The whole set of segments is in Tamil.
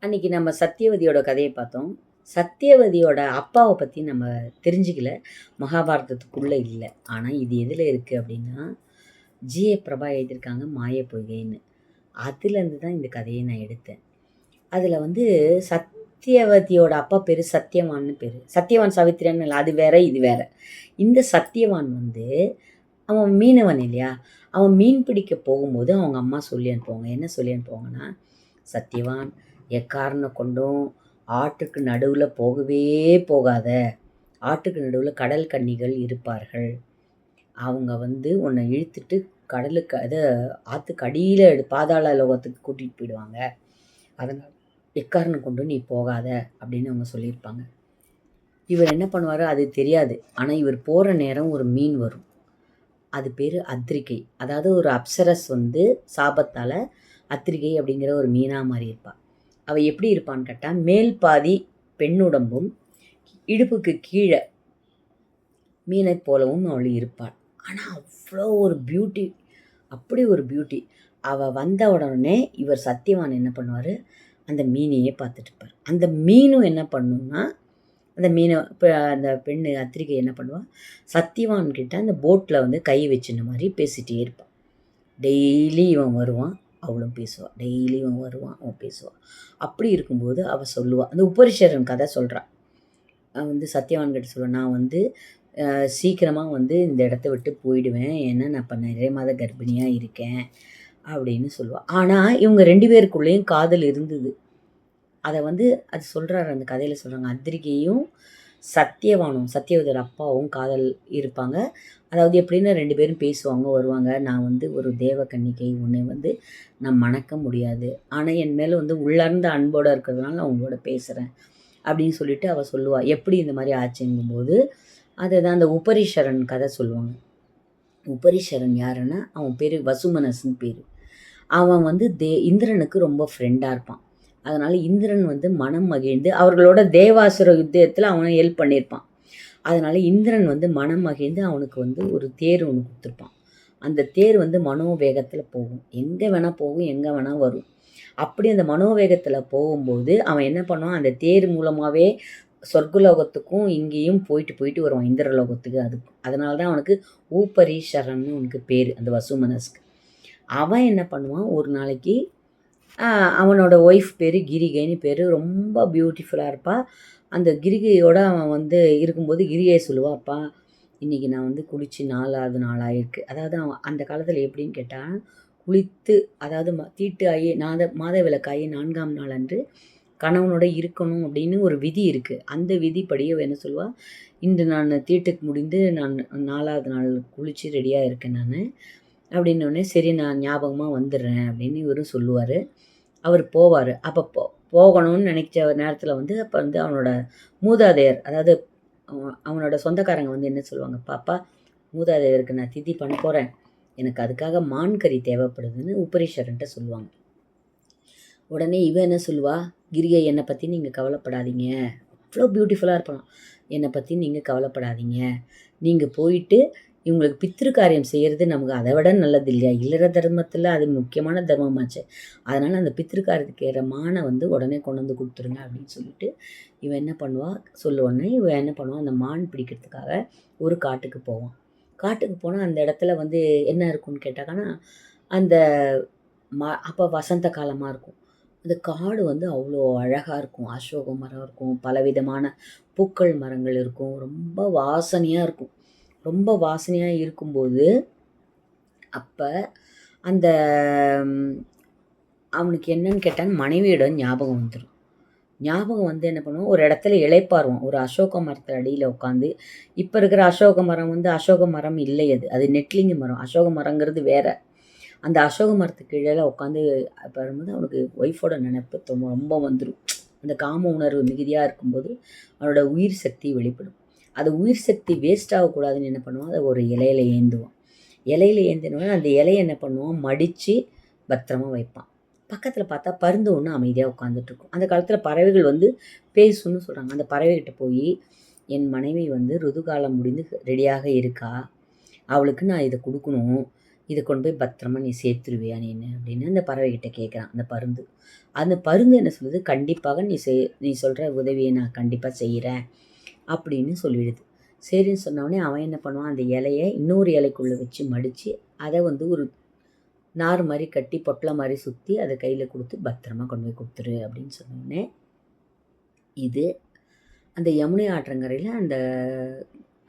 அன்னைக்கு நம்ம சத்தியவதியோட கதையை பார்த்தோம். சத்தியவதியோட அப்பாவ பத்தி நம்ம தெரிஞ்சுக்கல. மகாபாரதத்துக்குள்ள இல்ல. ஆனா இது எதுல இருக்கு அப்டின்னா, ஜி.ஏ. பிரபா எழுதியிருக்காங்க மாயப்பொய்கைன்னு. அதுலேருந்து தான் இந்த கதைய நான் எடுத்தேன். அதுல வந்து சத்தியவதியோட அப்பா பேரு சத்யவான்னு பேரு. சத்யவான் சாவித்திரியான்னு இல்ல. அது வேற, இது வேற. இந்த சத்யவான் வந்து அவன் மீனவன் இல்லையா? அவன் மீன் பிடிக்க போகும்போது அவங்க அம்மா சொல்லி அனுப்புவாங்க. என்ன சொல்லி அனுப்புவாங்கன்னா, "சத்யவான், எக்காரணம் கொண்டும் ஆற்றுக்கு நடுவுல போகவே போகாத. ஆற்றுக்கு நடுவுல கடல் கன்னிகள் இருப்பார்கள். அவங்க வந்து உன்னை இழுத்துட்டு கடலுக்கு ஆத்துக்கு அடியில பாதாள லோகத்துக்கு கூட்டிட்டு போயிடுவாங்க. அதனால எக்காரணம் கொண்டும் நீ போகாத" அப்படின்னு அவங்க சொல்லியிருப்பாங்க. இவர் என்ன பண்ணுவாரு, அது தெரியாது. ஆனா இவர் போற நேரம் ஒரு மீன் வரும். அது பேரு அத்ரிகை. அதாவது ஒரு அப்சரஸ் வந்து சாபத்தால அத்திரிகை அப்படிங்கிற ஒரு மீனா மாறியிருப்பா. அவ எப்படி இருப்பான்னு கேட்டா, மேல் பாதி பெண்ணுடம்பும், இடுப்புக்கு கீழ மீனைப் போலவும் அவள் இருப்பாள். ஆனா அவ்ளோ ஒரு பியூட்டி. அப்படி ஒரு பியூட்டி. அவ வந்த உடனே இவர் சத்யவான் என்ன பண்ணுவாரு, அந்த மீனையே பார்த்துட்டு இருப்பாரு. அந்த மீனும் என்ன பண்ணும்னா, அந்த மீனை அந்த பெண்ணு அத்திரிகை என்ன பண்ணுவா, சத்யவான் கிட்ட அந்த போட்டில் வந்து கை வச்சுன மாதிரி பேசிகிட்டே இருப்பான். டெய்லி இவன் வருவான், அவளும் பேசுவாள். டெய்லி இவன் வருவான், அவன் பேசுவாள். அப்படி இருக்கும்போது அவள் சொல்லுவாள். அந்த உபரிஷரன் கதை சொல்கிறான். வந்து சத்யவான் கிட்ட சொல்லுவான், நான் வந்து சீக்கிரமாக வந்து இந்த இடத்த விட்டு போயிடுவேன். ஏன்னா நான் இப்போ நிறைய மாத கர்ப்பிணியாக இருக்கேன் அப்படின்னு சொல்லுவாள். ஆனால் இவங்க 2 பேருக்குள்ளேயும் காதல் இருந்தது. அதை வந்து அது சொல்கிறாரு, அந்த கதையில் சொல்கிறாங்க. அத்திரிகையும் சத்யவானும், சத்யவதியோட அப்பாவும் காதல் இருப்பாங்க. அதாவது எப்படின்னா 2 பேரும் பேசுவாங்க, வருவாங்க. நான் வந்து ஒரு தேவ கன்னிகை, உன்னை வந்து நான் மணக்க முடியாது. ஆனால் என் மேலே வந்து உள்ளார்ந்த அன்போடு இருக்கிறதுனால நான் உங்களோட பேசுகிறேன் அப்படின்னு சொல்லிட்டு அவள் சொல்லுவாள். எப்படி இந்த மாதிரி ஆச்சுங்கும்போது அதை தான் அந்த உபரிஷரன் கதை சொல்லுவாங்க. உபரிஷரன் யாருன்னா, அவன் பேர் வசுமனஸ்ன்னு பேர். அவன் வந்து இந்திரனுக்கு ரொம்ப ஃப்ரெண்டாக இருப்பான். அதனால் இந்திரன் வந்து மனம் மகிழ்ந்து அவர்களோட தேவாசுர யுத்தத்தில் அவனை ஹெல்ப் பண்ணியிருப்பான். அதனால் இந்திரன் வந்து மனம் மகிழ்ந்து அவனுக்கு வந்து ஒரு தேர் ஒன்று கொடுத்துருப்பான். அந்த தேர் வந்து மனோவேகத்தில் போகும். எங்கே வேணால் போகும், எங்கே வேணால் வரும். அப்படி அந்த மனோவேகத்தில் போகும்போது அவன் என்ன பண்ணுவான், அந்த தேர் மூலமாகவே சொர்க்கலோகத்துக்கும் இங்கேயும் போயிட்டு போயிட்டு வருவான், இந்திரலோகத்துக்கு. அதுக்கும் அதனால தான் அவனுக்கு ஊப்பரீஸ்வரன்னு அவனுக்கு பேர், அந்த வசுமனஸ்க்கு. அவன் என்ன பண்ணுவான், ஒரு நாளைக்கு அவனோட ஒய்ஃப் பேர் கிரிகைன்னு பேர். ரொம்ப பியூட்டிஃபுல்லாக இருப்பாள். அந்த கிரிகையோடு அவன் வந்து இருக்கும்போது கிரிகை சொல்லுவாள், அப்பா இன்றைக்கி நான் வந்து குளித்து 4வது நாள் ஆகிருக்கு. அதாவது அவன் அந்த காலத்தில் எப்படின்னு கேட்டால், குளித்து அதாவது தீட்டு ஆகி மாத விலக்காகி 4ஆம் நாள் அன்று கணவனோட இருக்கணும் அப்படின்னு ஒரு விதி இருக்குது. அந்த விதிப்படியே என்ன சொல்லுவாள், இன்று நான் தீட்டுக்கு முடிந்து நான் 4வது நாள் குளித்து ரெடியாக இருக்கேன் நான் அப்படின்னோடனே, சரி நான் ஞாபகமாக வந்துடுறேன் அப்படின்னு இவரும் சொல்லுவார். அவர் போவார். அப்போ போகணும்னு நினைச்ச நேரத்தில் வந்து அப்போ வந்து அவனோட மூதாதையர், அதாவது அவனோட சொந்தக்காரங்க வந்து என்ன சொல்லுவாங்க, பாப்பா மூதாதையருக்கு நான் திதி பண்ண போகிறேன், எனக்கு அதுக்காக மான் கறி தேவைப்படுதுன்னு உபரிஷரன்ட்ட சொல்லுவாங்க. உடனே இவன் என்ன சொல்லுவா, கிரிகை என்னை பற்றி நீங்கள் கவலைப்படாதீங்க, அவ்வளோ பியூட்டிஃபுல்லாக இருப்பான், என்னை பற்றி நீங்கள் கவலைப்படாதீங்க, நீங்கள் போயிட்டு இவங்களுக்கு பித்திரு காரியம் செய்கிறது நமக்கு அதை விட நல்லது இல்லையா, இல்லற தர்மத்தில் அது முக்கியமான தர்மமாச்சு, அதனால் அந்த பித்திரு காரியத்துக்கு ஏற மானை வந்து உடனே கொண்டு வந்து கொடுத்துருங்க அப்படின்னு சொல்லிட்டு இவன் என்ன பண்ணுவாள், சொல்லுவோன்னே இவன் என்ன பண்ணுவான், அந்த மான் பிடிக்கிறதுக்காக ஒரு காட்டுக்கு போவான். காட்டுக்கு போனால் அந்த இடத்துல வந்து என்ன இருக்குன்னு கேட்டாங்கன்னா, அந்த அப்போ வசந்த காலமாக இருக்கும். அந்த காடு வந்து அவ்வளோ அழகாக இருக்கும். அசோக மரம் இருக்கும், பலவிதமான பூக்கள் மரங்கள் இருக்கும், ரொம்ப வாசனையாக இருக்கும். ரொம்ப வாசனையாக இருக்கும்போது அப்போ அந்த அவனுக்கு என்னன்னு கேட்டால் மனைவியோட ஞாபகம் வந்துடும். ஞாபகம் வந்து என்ன பண்ணுவோம், ஒரு இடத்துல இளைப்பாருவோம், ஒரு அசோக மரத்து அடியில் உட்காந்து. இப்போ இருக்கிற அசோக மரம் வந்து அசோக மரம் இல்லை, அது நெட்லிங்கு மரம். அசோக மரங்கிறது வேறு. அந்த அசோக மரத்துக்கு கீழே உட்காந்து வரும்போது அவனுக்கு ஒய்ஃபோட நினைப்பு ரொம்ப வந்துடும். அந்த காம உணர்வு மிகுதியாக இருக்கும்போது அவனோட உயிர் சக்தி வெளிப்படும். அது உயிர் சக்தி வேஸ்ட் ஆகக்கூடாதுன்னு என்ன பண்ணுவான், அதை ஒரு இலையில ஏந்துவான். இலையில ஏந்தினோடனே அந்த இலையை என்ன பண்ணுவான், மடித்து பத்திரமா வைப்பான். பக்கத்தில் பார்த்தா பருந்து ஒன்று அமைதியாக உட்காந்துட்ருக்கும். அந்த காலத்தில் பறவைகள் வந்து பேசுன்னு சொல்கிறாங்க. அந்த பறவைகிட்ட போய், என் மனைவி வந்து ருதுகாலம் முடிந்து ரெடியாக இருக்கா, அவளுக்கு நான் இதை கொடுக்கணும், இதை கொண்டு போய் பத்திரமா நீ சேர்த்துருவியா நீன்னு அப்படின்னு அந்த பறவைகிட்ட கேட்குறான் அந்த பருந்து. அந்த பருந்து என்ன சொல்லுது, கண்டிப்பாக நீ சொல்கிற உதவியை நான் கண்டிப்பாக செய்கிறேன் அப்படின்னு சொல்லிடுது. சரின்னு சொன்னோடனே அவன் என்ன பண்ணுவான், அந்த இலையை இன்னொரு இலைக்குள்ளே வச்சு மடித்து அதை வந்து ஒரு நார் மாதிரி கட்டி பொட்டலை மாதிரி சுற்றி அதை கையில் கொடுத்து பத்திரமா கொண்டு போய் கொடுத்துரு அப்படின்னு சொன்னோடனே, இது அந்த யமுனை ஆற்றங்கரையில் அந்த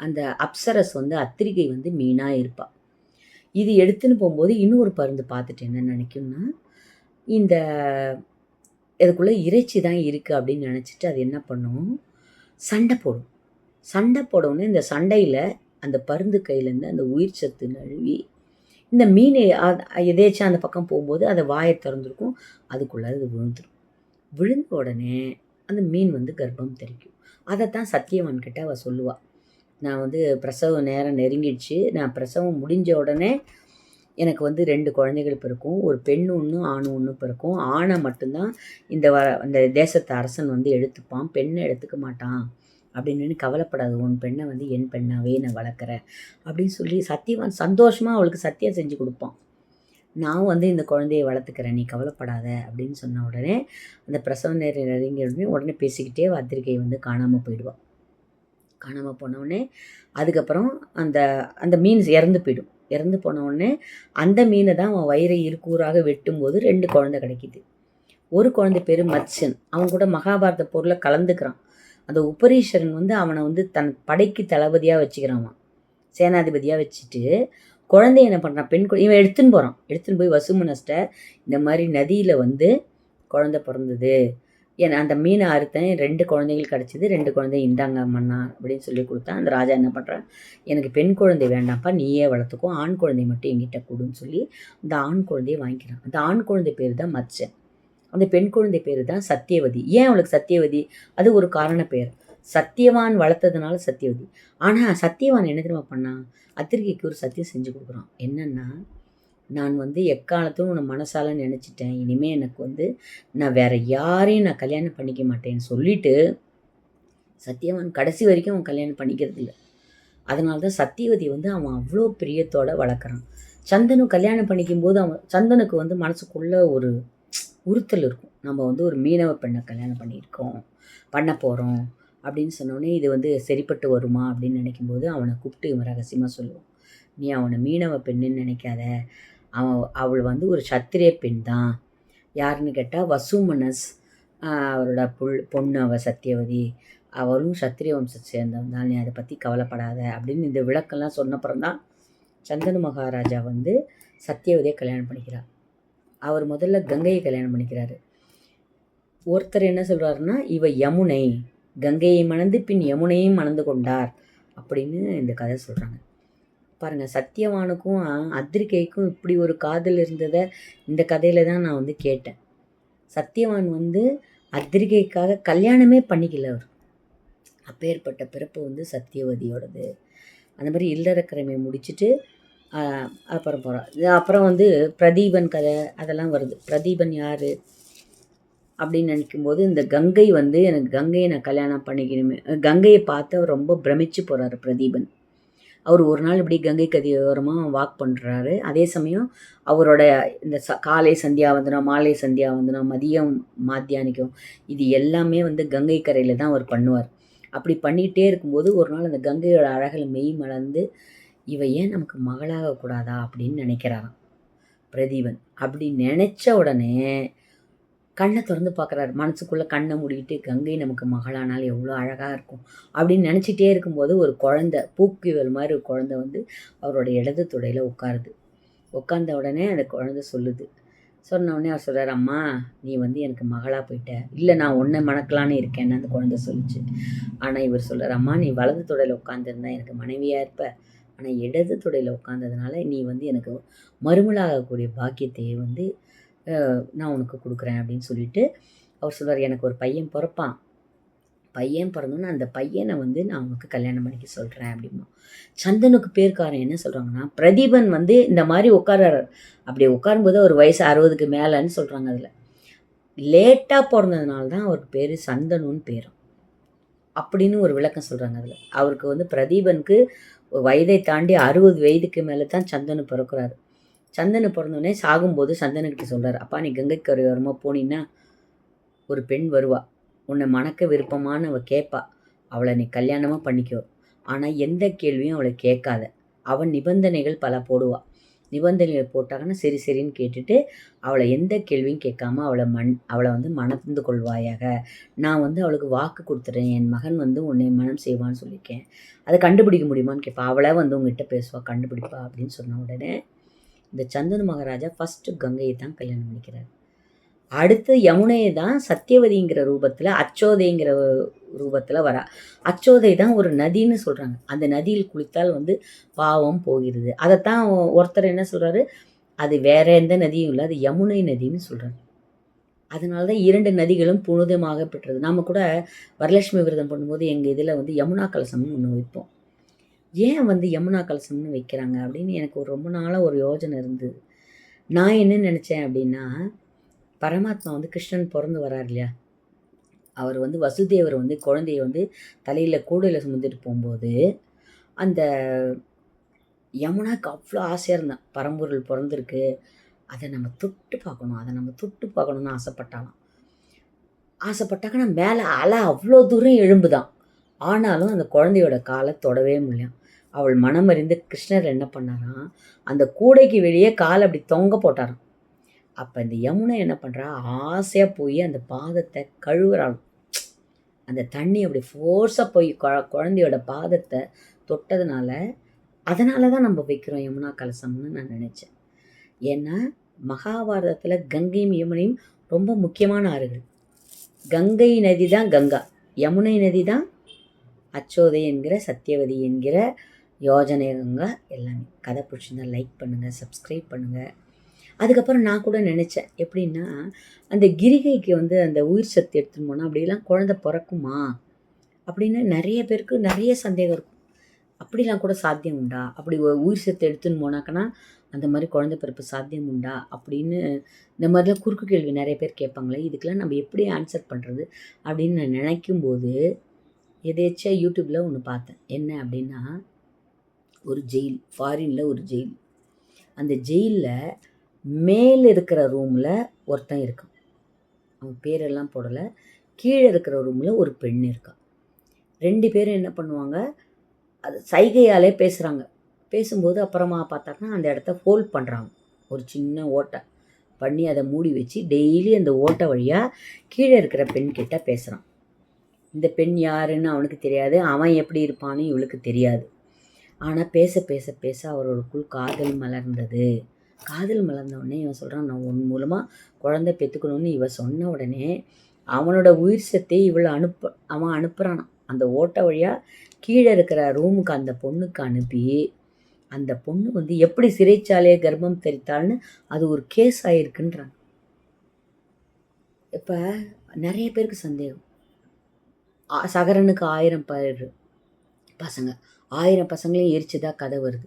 அந்த அப்சரஸ் வந்து அத்திரிகை வந்து மீனாக இருப்பாள். இது எடுத்துன்னு போகும்போது இன்னொரு பருந்து பார்த்துட்டு என்ன நினைக்கும்னா, இந்த இதுக்குள்ளே இறைச்சி தான் இருக்குது அப்படின்னு நினச்சிட்டு அது என்ன பண்ணும், சண்டை போடும். சண்டை போடவுடனே இந்த சண்டையில் அந்த பருந்து கையிலேருந்து அந்த உயிர் சத்து நழுவி இந்த மீன் எதேச்சும் அந்த பக்கம் போகும்போது அதை வாயை திறந்துருக்கும், அதுக்குள்ளே அது விழுந்துடும். விழுந்த உடனே அந்த மீன் வந்து கர்ப்பம் தெரிக்கும். அதைத்தான் சத்தியவான் கிட்ட அவள் சொல்லுவாள், நான் வந்து பிரசவ நேரம் நெருங்கிடுச்சு, நான் பிரசவம் முடிஞ்ச உடனே எனக்கு வந்து 2 குழந்தைகள் பிறக்கும், ஒரு பெண் ஒன்று ஆண் ஒன்று பிறக்கும். ஆணை மட்டும்தான் இந்த தேசத்து அரசன் வந்து எடுத்துப்பான், பெண்ணை எடுத்துக்க மாட்டான் அப்படின்னு கவலைப்படாது, உன் பெண்ணை வந்து என் பெண்ணாவே நான் வளர்க்குறேன் அப்படின்னு சொல்லி சத்தியவான் சந்தோஷமாக அவளுக்கு சத்தியம் செஞ்சு கொடுப்பான். நான் வந்து இந்த குழந்தையை வளர்த்துக்கிறேன், நீ கவலைப்படாத அப்படின்னு சொன்ன உடனே அந்த பிரசவ நேரம் நெருங்கிய உடனே பேசிக்கிட்டே அத்திரிகை வந்து காணாமல் போயிடுவாள். காணாமல் போனவுடனே அதுக்கப்புறம் அந்த அந்த மீன் இறந்து போயிடும். இறந்து போனவுடனே அந்த மீனை தான் அவன் வயிறை இருக்கூறாக வெட்டும்போது 2 குழந்தை கிடைக்கிது. ஒரு குழந்தை பேர் மத்சன், அவன் கூட மகாபாரத போரில் கலந்துக்கிறான். அந்த உபரீஸ்வரன் வந்து அவனை வந்து தன் படைக்கு தளபதியாக வச்சுக்கிறான், சேனாதிபதியாக வச்சுட்டு குழந்தைய என்ன பண்ணுறான், பெண் இவன் எடுத்துன்னு போய் வசுமனஸ்ட இந்த மாதிரி நதியில் வந்து குழந்தை பிறந்தது, அந்த மீனை அறுத்தேன், 2 குழந்தைகள் கிடச்சிது, 2 குழந்தை இந்தாங்க மன்னா அப்படின்னு சொல்லி கொடுத்தான். அந்த ராஜா என்ன பண்ணுறான், எனக்கு பெண் குழந்தை வேண்டாம்ப்பா, நீயே வளர்த்துக்கோ, ஆண் குழந்தை மட்டும் என்கிட்ட கொடுன்னு சொல்லி அந்த ஆண் குழந்தையை வாங்கிக்கிறான். அந்த ஆண் குழந்தை பேர் தான் மத்சன், அந்த பெண் குழந்தை பேர் தான் சத்தியவதி. ஏன் அவளுக்கு சத்தியவதி, அது ஒரு காரண பேர், சத்தியவான் வளர்த்ததுனால சத்தியவதி. ஆனால் சத்தியவான் என்ன தெரியுமா பண்ணான், அத்திரிகைக்கு ஒரு சத்தியம் செஞ்சு கொடுக்குறான். என்னென்னா, நான் வந்து எக்காலத்தும் உன்னை மனசால நினச்சிட்டேன், இனிமேல் எனக்கு வந்து நான் வேறு யாரையும் நான் கல்யாணம் பண்ணிக்க மாட்டேன்னு சொல்லிவிட்டு சத்தியவான் கடைசி வரைக்கும் அவன் கல்யாணம் பண்ணிக்கிறது இல்லை. அதனால தான் சத்தியவதி வந்து அவன் அவ்வளோ பிரியத்தோடு வளர்க்குறான். சந்தனு கல்யாணம் பண்ணிக்கும்போது சந்தனுக்கு வந்து மனசுக்குள்ளே ஒரு உறுத்தல் இருக்கும், நம்ம வந்து ஒரு மீனவ பெண்ணை கல்யாணம் பண்ண போகிறோம் அப்படின்னு சொன்னோடனே இது வந்து சரிப்பட்டு வருமா அப்படின்னு நினைக்கும்போது அவனை கூப்பிட்டு இவன் ரகசியமாக சொல்லுவான், நீ அவனை மீனவ பெண்ணுன்னு நினைக்காத, அவள் வந்து ஒரு சத்திரிய பெண் தான். யாருன்னு கேட்டால் வசுமனஸ், அவரோட பொண்ணு அவள் சத்தியவதி, அவளும் சத்திரிய வம்சத்தை சேர்ந்தவன் தான், நீ அதை பற்றி கவலைப்படாத அப்படின்னு இந்த விளக்கெல்லாம் சொன்னப்புறம் தான் சந்தனு மகாராஜா வந்து சத்தியவதியை கல்யாணம் பண்ணிக்கிறார். அவர் முதல்ல கங்கையை கல்யாணம் பண்ணிக்கிறாரு. ஒருத்தர் என்ன சொல்கிறாருன்னா, இவ யமுனை, கங்கையை மணந்து பின் யமுனையும் மணந்து கொண்டார் அப்படின்னு இந்த கதை சொல்கிறாங்க. பாருங்கள், சத்தியவானுக்கும் அத்திரிகைக்கும் இப்படி ஒரு காதல் இருந்ததை இந்த கதையில் தான் நான் வந்து கேட்டேன். சத்தியவான் வந்து அத்திரிகைக்காக கல்யாணமே பண்ணிக்கல, அவர் அப்பேற்பட்ட பிறப்பு வந்து சத்தியவதியோடது. அந்த மாதிரி இல்லறக்கரைமை முடிச்சுட்டு அப்புறம் போகிறார். அப்புறம் வந்து பிரதீபன் கதை அதெல்லாம் வருது. பிரதீபன் யார் அப்படின்னு நினைக்கும்போது, இந்த கங்கை வந்து எனக்கு கங்கையை நான் கல்யாணம் பண்ணிக்கணுமே, கங்கையை பார்த்து அவர் ரொம்ப பிரமிச்சு போகிறாரு பிரதீபன். அவர் ஒரு நாள் இப்படி கங்கை கரையோரமாக வாக் பண்ணுறாரு. அதே சமயம் அவரோட இந்த காலை சந்தியாவந்தனம், மாலை சந்தியாவந்தனம், மதியம் மாத்தியானிக்கம், இது எல்லாமே வந்து கங்கை கரையில் தான் அவர் பண்ணுவார். அப்படி பண்ணிகிட்டே இருக்கும்போது ஒரு நாள் அந்த கங்கையோட அழகில் மெய் மலர்ந்து, இவ ஏன் நமக்கு மகளாகக்கூடாதா அப்படின்னு நினைக்கிறாராம் பிரதீபன். அப்படி நினச்ச உடனே கண்ணை திறந்து பார்க்குறாரு, மனசுக்குள்ளே கண்ணை மூடிக்கிட்டு, கங்கை நமக்கு மகளானால் எவ்வளோ அழகாக இருக்கும் அப்படின்னு நினச்சிட்டே இருக்கும்போது ஒரு குழந்தை, பூக்குவல் மாதிரி ஒரு குழந்தை வந்து அவரோட இடது துடையில் உட்காருது. உட்கார்ந்த உடனே அந்த குழந்தை சொல்லுது. சொன்ன உடனே அவர் சொல்கிறார், அம்மா நீ வந்து எனக்கு மகளாக போயிட்ட. இல்லை, நான் உன்னை மணக்கலான்னு இருக்கேன்னு அந்த குழந்தை சொல்லிச்சு. ஆனால் இவர் சொல்கிறார், அம்மா நீ வலது துடையில் உட்காந்துருந்தா எனக்கு மனைவியாக இருப்ப, ஆனால் இடது துடையில் உட்காந்ததுனால நீ வந்து எனக்கு மறுமலாகக்கூடிய பாக்கியத்தை வந்து நான் உனக்கு கொடுக்குறேன் அப்படின்னு சொல்லிட்டு அவர் சொல்வார், எனக்கு ஒரு பையன் பிறப்பான், பையன் பிறந்தோன்னு அந்த பையனை வந்து நான் உனக்கு கல்யாணம் பண்ணிக்க சொல்கிறேன் அப்படிமா. சந்தனுக்கு பேர்க்காரன் என்ன சொல்கிறாங்கன்னா, பிரதீபன் வந்து இந்த மாதிரி உட்காராரு. அப்படி உட்காரும்போது ஒரு வயசு 60க்கு மேலேன்னு சொல்கிறாங்க. அதில் லேட்டாக பிறந்ததுனால தான் அவருக்கு பேர் சந்தனுன்னு பேரும் அப்படின்னு ஒரு விளக்கம் சொல்கிறாங்க. அதில் அவருக்கு வந்து பிரதீபனுக்கு வயதை தாண்டி 60 வயதுக்கு மேலே தான் சந்தனு பிறக்கிறாரு. சந்தனு பிறந்தோடனே சாகும்போது சந்தனுக்கிட்ட சொல்கிறார், அப்பா நீ கங்கை கரையோரமாக போனீன்னா ஒரு பெண் வருவா, உன்னை மணக்க விருப்பமானவ கேட்பா, அவளை நீ கல்யாணமாக பண்ணிக்கோ. ஆனால் எந்த கேள்வியும் அவளை கேட்காத, அவன் நிபந்தனைகள் பல போடுவா. நிபந்தனைகள் போட்டாங்கன்னா சரி சரின்னு கேட்டுட்டு அவளை எந்த கேள்வியும் கேட்காம அவளை வந்து மணந்து கொள்வாயாக. நான் வந்து அவளுக்கு வாக்கு கொடுத்துட்றேன், என் மகன் வந்து உன்னை மனம் செய்வான்னு சொல்லியிருக்கேன், அதை கண்டுபிடிக்க முடியுமான்னு கேட்பா. அவளை வந்து உங்ககிட்ட பேசுவா, கண்டுபிடிப்பா அப்படின்னு சொன்ன உடனே இந்த சந்தனு மகாராஜா ஃபஸ்ட்டு கங்கையை தான் கல்யாணம் பண்ணிக்கிறார். அடுத்து யமுனையை தான் சத்தியவதிங்கிற ரூபத்தில், அச்சோதைங்கிற ரூபத்தில் வரா. அச்சோதை தான் ஒரு நதின்னு சொல்கிறாங்க. அந்த நதியில் குளித்தால் வந்து பாவம் போகிறது. அதைத்தான் ஒருத்தர் என்ன சொல்கிறாரு, அது வேற எந்த நதியும் இல்லை, அது யமுனை நதின்னு சொல்கிறாரு. அதனால தான் 2 நதிகளும் புனிதமாக பெற்றது. நாம் கூட வரலட்சுமி விரதம் பண்ணும்போது எங்கள் இதில் வந்து யமுனா கலசம்னு ஒன்று வைப்போம். ஏன் வந்து யமுனா கலசம்னு வைக்கிறாங்க அப்படின்னு எனக்கு ரொம்ப நாளாக ஒரு யோசனை இருந்தது. நான் என்ன நினச்சேன் அப்படின்னா, பரமாத்மா வந்து கிருஷ்ணன் பிறந்து வரார் இல்லையா, அவர் வந்து வசுதேவர் வந்து குழந்தைய வந்து தலையில் கூடையில் சுமந்துட்டு போகும்போது அந்த யமுனாக்கு அவ்வளோ ஆசையாக இருந்தான், பரம்பொருள் பிறந்திருக்கு, அதை நம்ம தொட்டு பார்க்கணுன்னு ஆசைப்பட்டாங்கன்னா மேலே அலை அவ்வளோ தூரம் எழும்புதான். ஆனாலும் அந்த குழந்தையோட காலை தொடவே முடியும். அவள் மனமறிந்து கிருஷ்ணர் என்ன பண்ணாராம், அந்த கூடைக்கு வெளியே காலை அப்படி தொங்க போட்டாராம். அப்போ இந்த யமுனை என்ன பண்ணுறா, ஆசையாக போய் அந்த பாதத்தை கழுவுறாள். அந்த தண்ணி அப்படி ஃபோர்ஸாக போய் குழந்தையோட பாதத்தை தொட்டதுனால, அதனால தான் நம்ம வைக்கிறோம் யமுனா கலசம்னு நான் நினச்சேன். ஏன்னா மகாபாரதத்தில் கங்கையும் யமுனையும் ரொம்ப முக்கியமான ஆறுகள். கங்கை நதி தான் கங்கா, யமுனை நதி தான் அச்சோதை என்கிற சத்தியவதி என்கிற யோஜனைங்க எல்லாமே. கதை பிடிச்சிருந்தா லைக் பண்ணுங்கள், சப்ஸ்கிரைப் பண்ணுங்கள். அதுக்கப்புறம் நான் கூட நினச்சேன், எப்படின்னா அந்த கிரிகைக்கு வந்து அந்த உயிர் சக்தி எடுத்துன்னு போனால் அப்படிலாம் குழந்தை பிறக்குமா அப்படின்னு நிறைய பேருக்கு நிறைய சந்தேகம் இருக்கும். அப்படிலாம் கூட சாத்தியம் உண்டா, அப்படி உயிர் சக்தி எடுத்துன்னு போனாக்கன்னா அந்த மாதிரி குழந்தை பிறப்பு சாத்தியம் உண்டா அப்படின்னு இந்த மாதிரிலாம் குறுக்கு கேள்வி நிறைய பேர் கேட்பாங்களே, இதுக்கெல்லாம் நம்ம எப்படி ஆன்சர் பண்ணுறது அப்படின்னு நான் நினைக்கும்போது எதேச்சா யூடியூப்பில் ஒன்று பார்த்தேன். என்ன அப்படின்னா, ஒரு ஜெயில், ஃபாரினில் ஒரு ஜெயில். அந்த ஜெயிலில் மேலே இருக்கிற ரூமில் ஒருத்தன் இருக்கான், அவன் பேரெல்லாம் போடலை. கீழே இருக்கிற ரூமில் ஒரு பெண் இருக்கான். 2 பேரும் என்ன பண்ணுவாங்க, அது சைகையாலே பேசுகிறாங்க. பேசும்போது அப்புறமா பார்த்தாங்கன்னா அந்த இடத்த ஹோல்ட் பண்ணுறாங்க, ஒரு சின்ன ஓட்டை பண்ணி அதை மூடி வச்சு டெய்லி அந்த ஓட்டை வழியாக கீழே இருக்கிற பெண்கிட்ட பேசுகிறான். இந்த பெண் யாருன்னு அவனுக்கு தெரியாது, அவன் எப்படி இருப்பான்னு இவளுக்கு தெரியாது. ஆனால் பேச பேச பேச அவர்களுக்குள் காதல் மலர்ந்தது. காதல் மலர்ந்த உடனே இவன் சொல்கிறான், நான் உன் மூலமாக குழந்தை பெற்றுக்கணும்னு இவன் சொன்ன உடனே அவனோட உயிர் சத்தை அவன் அனுப்புகிறான். அந்த ஓட்டை வழியாக கீழே இருக்கிற ரூமுக்கு அந்த பொண்ணுக்கு அனுப்பி, அந்த பொண்ணு வந்து எப்படி சிறைச்சாலையை கர்ப்பம் தெரித்தாள்னு அது ஒரு கேஸ் ஆகிருக்குன்றாங்க. இப்போ நிறைய பேருக்கு சந்தேகம், சகரனுக்கு 1000 பசங்க, 1000 பசங்களையும் எரிச்சுதான் கதை வருது,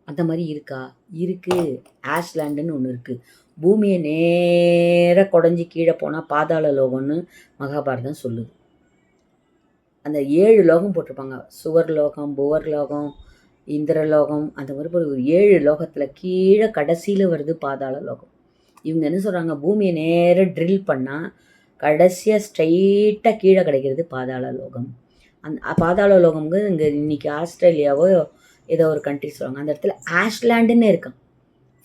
அந்த மாதிரி இருக்கா? இருக்குது. ஆஷ்லேண்டுன்னு ஒன்று இருக்குது. பூமியை நேராக குடஞ்சி கீழே போனால் பாதாள லோகம்னு மகாபாரதம் சொல்லுது. அந்த 7 லோகம் போட்டிருப்பாங்க, சுவர் லோகம், புவர் லோகம், இந்திரலோகம், அந்த மாதிரி ஒரு 7 லோகத்தில் கீழே கடைசியில் வருது பாதாள லோகம். இவங்க என்ன சொல்கிறாங்க, பூமியை நேராக ட்ரில் பண்ணால் கடைசியாக ஸ்ட்ரைட்டாக கீழே கிடைக்கிறது பாதாள லோகம். பாதாள லோகம்ங்க இங்கே இன்றைக்கி ஆஸ்திரேலியாவோ ஏதோ ஒரு கண்ட்ரி சொல்லுவாங்க, அந்த இடத்துல ஆஷ்லேண்டுன்னு இருக்கான்,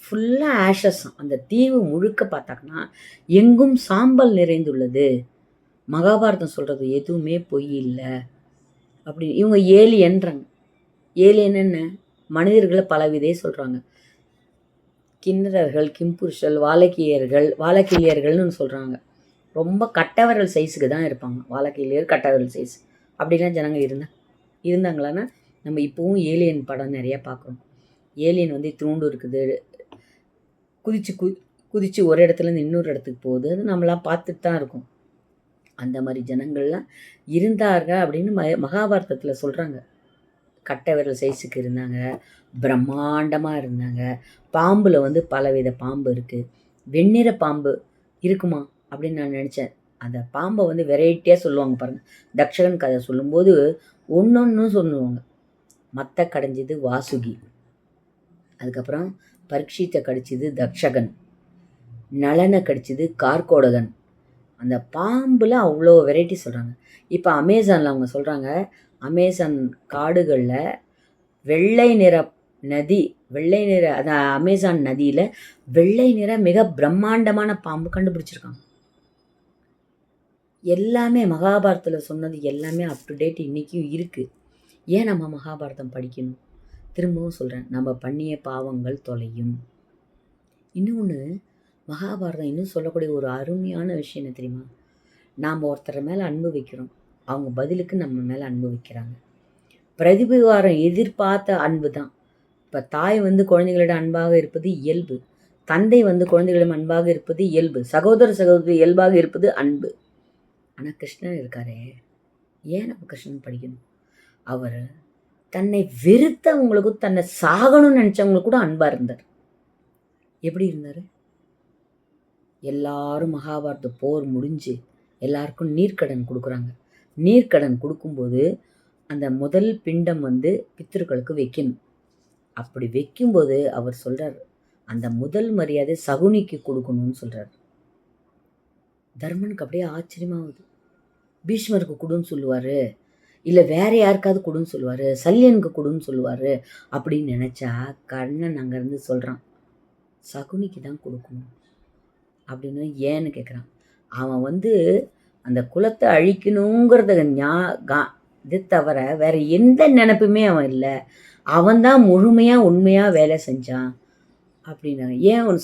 ஃபுல்லாக ஆஷஸ். அந்த தீவு முழுக்க பார்த்தாங்கன்னா எங்கும் சாம்பல் நிறைந்துள்ளது. மகாபாரதம் சொல்கிறது எதுவுமே பொய் இல்லை அப்படி. இவங்க ஏலியன்றாங்க. ஏலியன் என்ன, மனிதர்களை பலவிதே சொல்கிறாங்க. கிண்ணறர்கள், கிம்புருஷல், வாழக்கிளியர்கள்னு சொல்கிறாங்க. ரொம்ப கட்டவரல் சைஸுக்கு தான் இருப்பாங்க, வாழக்கிளியர் கட்டவரல் சைஸ். அப்படிலாம் ஜனங்கள் இருந்தாங்களான்னா நம்ம இப்போவும் ஏலியன் படம் நிறையா பார்க்குறோம். ஏலியன் வந்து இத்தினூண்டு இருக்குது, குதிச்சு ஒரு இடத்துலேருந்து இன்னொரு இடத்துக்கு போகுது, அது நம்மளாம் பார்த்துட்டு தான் இருக்கோம். அந்த மாதிரி ஜனங்கள்லாம் இருந்தார்கள் அப்படின்னு மகாபாரதத்தில் சொல்கிறாங்க. கட்டை விரல் சைஸுக்கு இருந்தாங்க, பிரம்மாண்டமாக இருந்தாங்க. பாம்பில் வந்து பலவித பாம்பு இருக்குது. வெண்ணிற பாம்பு இருக்குமா அப்படின்னு நான் நினச்சேன். அந்த பாம்பை வந்து வெரைட்டியாக சொல்லுவாங்க பாருங்கள். தக்ஷகன் கதை சொல்லும்போது ஒன்று சொல்லுவாங்க. மத்த கடைஞ்சது வாசுகி, அதுக்கப்புறம் பரீட்சித்தை கடிச்சது தக்ஷகன், நளனை கடிச்சது கார்கோடகன். அந்த பாம்பில் அவ்வளோ வெரைட்டி சொல்கிறாங்க. இப்போ அமேசானில் அவங்க சொல்கிறாங்க, அமேசான் காடுகளில் வெள்ளை நிற நதி, வெள்ளை நிற அந்த அமேசான் நதியில் வெள்ளை நிற மிக பிரம்மாண்டமான பாம்பு கண்டுபிடிச்சிருக்காங்க. எல்லாமே மகாபாரதத்தில் சொன்னது எல்லாமே அப் டு டேட் இன்றைக்கும் இருக்குது. ஏன் நம்ம மகாபாரதம் படிக்கணும்? திரும்பவும் சொல்கிறேன், நம்ம பண்ணிய பாவங்கள் தொலையும். இன்னொன்று, மகாபாரதம் இன்னும் சொல்லக்கூடிய ஒரு அருமையான விஷயம் என்ன தெரியுமா? நாம் ஒருத்தர் மேலே அன்பு வைக்கிறோம், அவங்க பதிலுக்கு நம்ம மேலே அன்பு வைக்கிறாங்க. பிரதிபகாரம் எதிர்பார்த்த அன்பு தான். இப்போ தாய் குழந்தைகளிடம் அன்பாக இருப்பது இயல்பு, தந்தை குழந்தைகளிடம் அன்பாக இருப்பது இயல்பு, சகோதர சகோதரி இயல்பாக இருப்பது அன்பு. ஆனால் கிருஷ்ணன் இருக்காரே, ஏன் நம்ம கிருஷ்ணன் படிக்கணும்? அவர் தன்னை வெறுத்தவங்களுக்கும் தன்னை சாகணும்னு நினச்சவங்களுக்கு கூட அன்பாக இருந்தார். எப்படி இருந்தார்? எல்லாரும் மகாபாரத போர் முடிஞ்சு எல்லாருக்கும் நீர்க்கடன் கொடுக்குறாங்க. நீர்க்கடன் கொடுக்கும்போது அந்த முதல் பிண்டம் பித்திருக்களுக்கு வைக்கணும். அப்படி வைக்கும்போது அவர் சொல்கிறார், அந்த முதல் மரியாதை சகுனிக்கு கொடுக்கணும்னு சொல்கிறார். தர்மனுக்கு அப்படியே ஆச்சரியமாகுது. பீஷ்மருக்கு கொடுன்னு சொல்லுவார், இல்லை வேறு யாருக்காவது கொடுன்னு சொல்லுவார், சல்யனுக்கு கொடுன்னு சொல்லுவார் அப்படின்னு நினச்சா கண்ணன் அங்கேருந்து சொல்கிறான், சகுனிக்கு தான் கொடுக்கணும் அப்படின்னு. ஏன்னு கேட்குறான். அவன் அந்த குலத்தை அழிக்கணுங்கிறத இது தவிர வேறு எந்த நினைப்புமே அவன் இல்லை. அவன்தான் முழுமையாக உண்மையாக வேலை செஞ்சான் அப்படின்னாங்க. ஏன் அவன்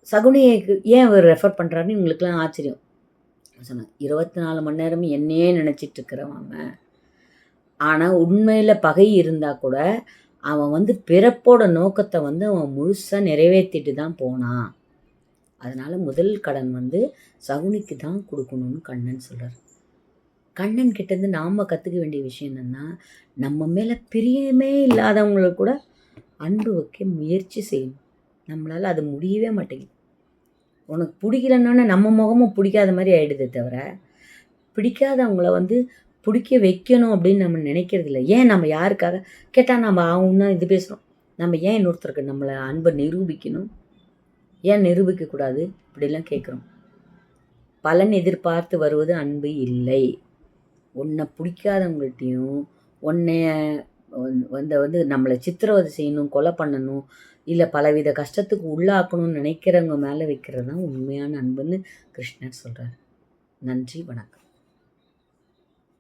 சகுனிக்கு ஏன் அவர் ரெஃபர் பண்ணுறாருன்னு இவங்களுக்குலாம் ஆச்சரியம். சொன்னான், 24 மணி நேரமும் என்னையே நினச்சிட்டு இருக்கிறவன், ஆனால் உண்மையில் பகை இருந்தால் கூட அவன் பிறப்போட நோக்கத்தை அவன் முழுசாக நிறைவேற்றிட்டு தான் போனான். அதனால் முதல் கடன் சகுனிக்கு தான் கொடுக்கணும்னு கண்ணன் சொல்கிறார். கண்ணன் கிட்டேருந்து நாம் கற்றுக்க வேண்டிய விஷயம் என்னென்னா, நம்ம மேலே பிரியமே இல்லாதவங்களுக்கு கூட அன்பு வைக்க முயற்சி செய்யணும். நம்மளால் அது முடியவே மாட்டேங்குது. உனக்கு பிடிக்கலன்னொன்னே நம்ம முகமும் பிடிக்காத மாதிரி ஆகிடுதே தவிர, பிடிக்காதவங்கள பிடிக்க வைக்கணும் அப்படின்னு நம்ம நினைக்கிறது இல்லை. ஏன் நம்ம யாருக்காக கேட்டால் நம்ம ஆகும்னா இது பேசுகிறோம். நம்ம ஏன் இன்னொருத்தருக்கு நம்மளை அன்பை நிரூபிக்கணும்? ஏன் நிரூபிக்கக்கூடாது? இப்படிலாம் கேட்குறோம். பலன் எதிர்பார்த்து வருவது அன்பு இல்லை. உன்னை பிடிக்காதவங்கள்ட்டையும் உன்னைய நம்மளை சித்திரவதை செய்யணும், கொலை பண்ணணும், இல்லை பலவித கஷ்டத்துக்கு உள்ளாக்கணும்னு நினைக்கிறவங்க மேலே வைக்கிறது தான் உண்மையான அன்புன்னு கிருஷ்ணர் சொல்கிறார். நன்றி, வணக்கம்.